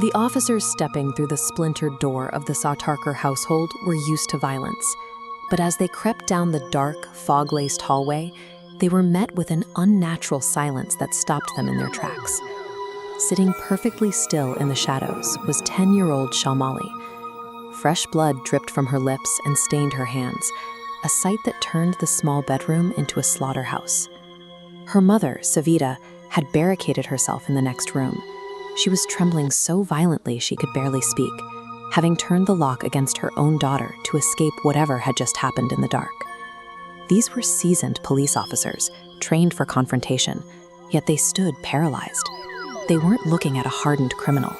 The officers stepping through the splintered door of the Sautarker household were used to violence. But as they crept down the dark, fog-laced hallway, they were met with an unnatural silence that stopped them in their tracks. Sitting perfectly still in the shadows was 10-year-old Shalmali. Fresh blood dripped from her lips and stained her hands, a sight that turned the small bedroom into a slaughterhouse. Her mother, Savita, had barricaded herself in the next room. She was trembling so violently she could barely speak, having turned the lock against her own daughter to escape whatever had just happened in the dark. These were seasoned police officers, trained for confrontation, yet they stood paralyzed. They weren't looking at a hardened criminal,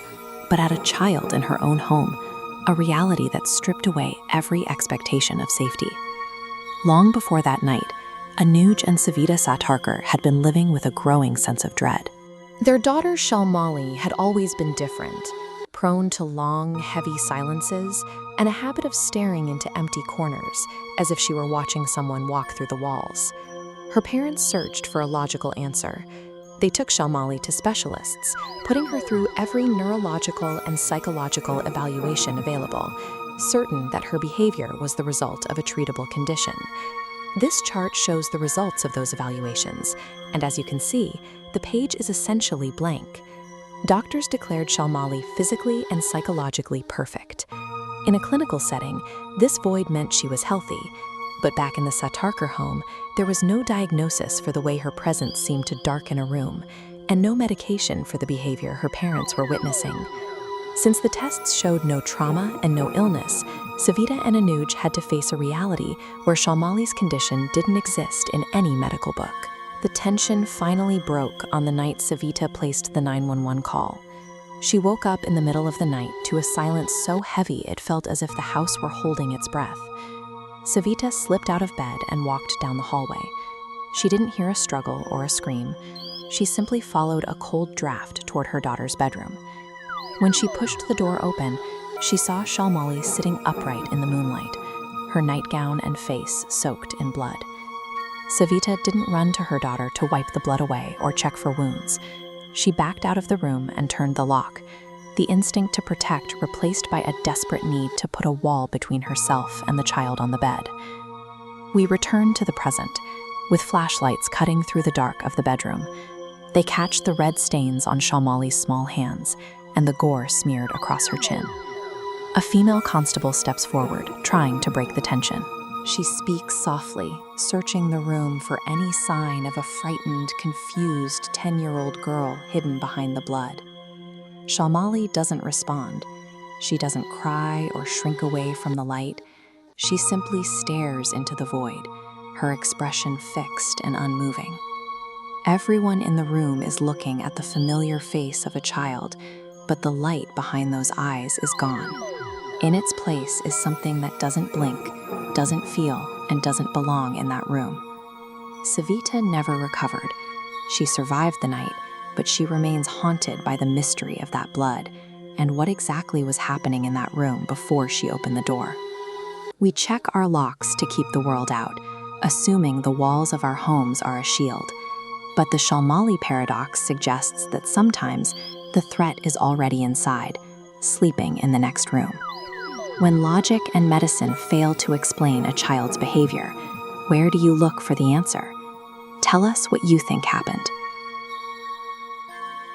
but at a child in her own home, a reality that stripped away every expectation of safety. Long before that night, Anuj and Savita Sautarker had been living with a growing sense of dread. Their daughter Shalmali had always been different, prone to long, heavy silences and a habit of staring into empty corners, as if she were watching someone walk through the walls. Her parents searched for a logical answer. They took Shalmali to specialists, putting her through every neurological and psychological evaluation available, certain that her behavior was the result of a treatable condition. This chart shows the results of those evaluations, and as you can see, the page is essentially blank. Doctors declared Shalmali physically and psychologically perfect. In a clinical setting, this void meant she was healthy, but back in the Sautarker home, there was no diagnosis for the way her presence seemed to darken a room, and no medication for the behavior her parents were witnessing. Since the tests showed no trauma and no illness, Savita and Anuj had to face a reality where Shalmali's condition didn't exist in any medical book. The tension finally broke on the night Savita placed the 911 call. She woke up in the middle of the night to a silence so heavy it felt as if the house were holding its breath. Savita slipped out of bed and walked down the hallway. She didn't hear a struggle or a scream. She simply followed a cold draft toward her daughter's bedroom. When she pushed the door open, she saw Shalmali sitting upright in the moonlight, her nightgown and face soaked in blood. Savita didn't run to her daughter to wipe the blood away or check for wounds. She backed out of the room and turned the lock, the instinct to protect replaced by a desperate need to put a wall between herself and the child on the bed. We return to the present, with flashlights cutting through the dark of the bedroom. They catch the red stains on Shalmali's small hands and the gore smeared across her chin. A female constable steps forward, trying to break the tension. She speaks softly, searching the room for any sign of a frightened, confused 10-year-old girl hidden behind the blood. Shalmali doesn't respond. She doesn't cry or shrink away from the light. She simply stares into the void, her expression fixed and unmoving. Everyone in the room is looking at the familiar face of a child, but the light behind those eyes is gone. In its place is something that doesn't blink, doesn't feel, and doesn't belong in that room. Savita never recovered. She survived the night, but she remains haunted by the mystery of that blood and what exactly was happening in that room before she opened the door. We check our locks to keep the world out, assuming the walls of our homes are a shield. But the Shalmali paradox suggests that sometimes the threat is already inside, sleeping in the next room. When logic and medicine fail to explain a child's behavior, where do you look for the answer? Tell us what you think happened.